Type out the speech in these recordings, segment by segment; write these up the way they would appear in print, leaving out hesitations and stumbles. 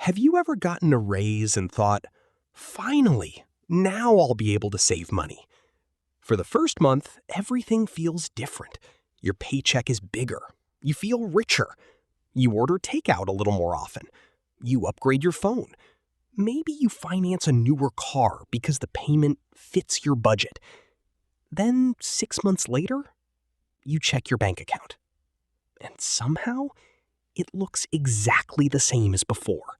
Have you ever gotten a raise and thought, finally, now I'll be able to save money? For the first month, everything feels different. Your paycheck is bigger. You feel richer. You order takeout a little more often. You upgrade your phone. Maybe you finance a newer car because the payment fits your budget. Then 6 months later, you check your bank account. And somehow, it looks exactly the same as before.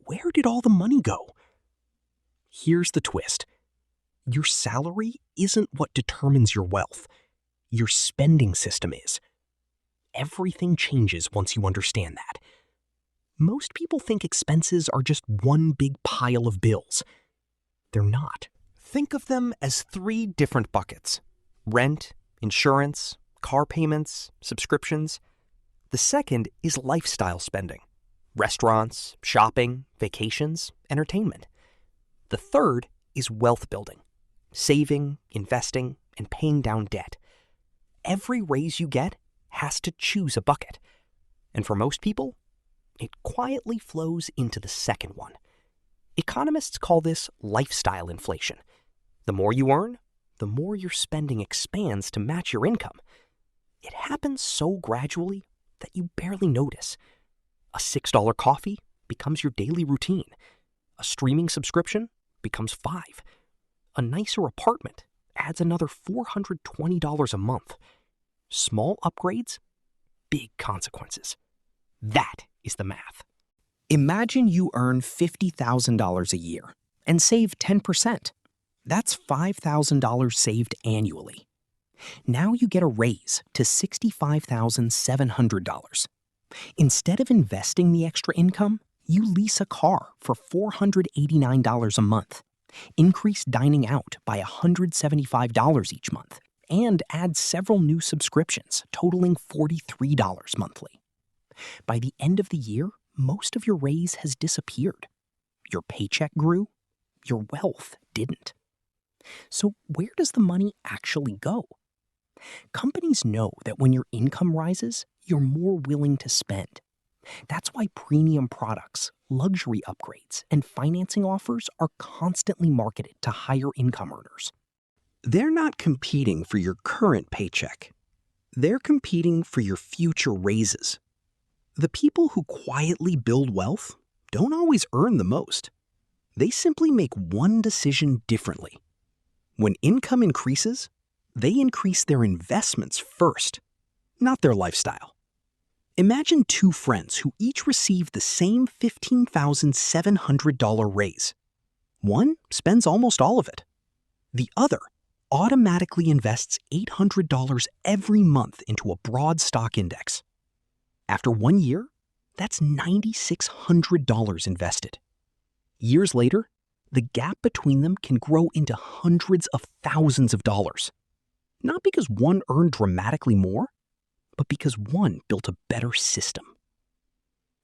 Where did all the money go? Here's the twist. Your salary isn't what determines your wealth. Your spending system is. Everything changes once you understand that. Most people think expenses are just one big pile of bills. They're not. Think of them as 3 different buckets: rent, insurance, car payments, subscriptions. The second is lifestyle spending: restaurants, shopping, vacations, entertainment. The third is wealth building: saving, investing, and paying down debt. Every raise you get has to choose a bucket. And for most people, it quietly flows into the second one. Economists call this lifestyle inflation. The more you earn, the more your spending expands to match your income. It happens so gradually that you barely notice. A $6 coffee becomes your daily routine. A streaming subscription becomes $5. A nicer apartment adds another $420 a month. Small upgrades, big consequences. That is the math. Imagine you earn $50,000 a year and save 10%. That's $5,000 saved annually. Now you get a raise to $65,700. Instead of investing the extra income, you lease a car for $489 a month, increase dining out by $175 each month, and add several new subscriptions totaling $43 monthly. By the end of the year, most of your raise has disappeared. Your paycheck grew, your wealth didn't. So where does the money actually go? Companies know that when your income rises, you're more willing to spend. That's why premium products, luxury upgrades, and financing offers are constantly marketed to higher income earners. They're not competing for your current paycheck. They're competing for your future raises. The people who quietly build wealth don't always earn the most. They simply make one decision differently. When income increases, they increase their investments first, not their lifestyle. Imagine 2 friends who each received the same $15,700 raise. One spends almost all of it. The other automatically invests $800 every month into a broad stock index. After 1 year, that's $9,600 invested. Years later, the gap between them can grow into hundreds of thousands of dollars. Not because one earned dramatically more, but because one built a better system.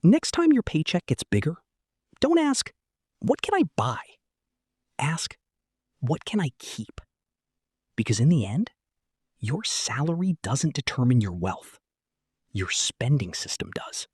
Next time your paycheck gets bigger, don't ask, what can I buy? Ask, what can I keep? Because in the end, your salary doesn't determine your wealth. Your spending system does.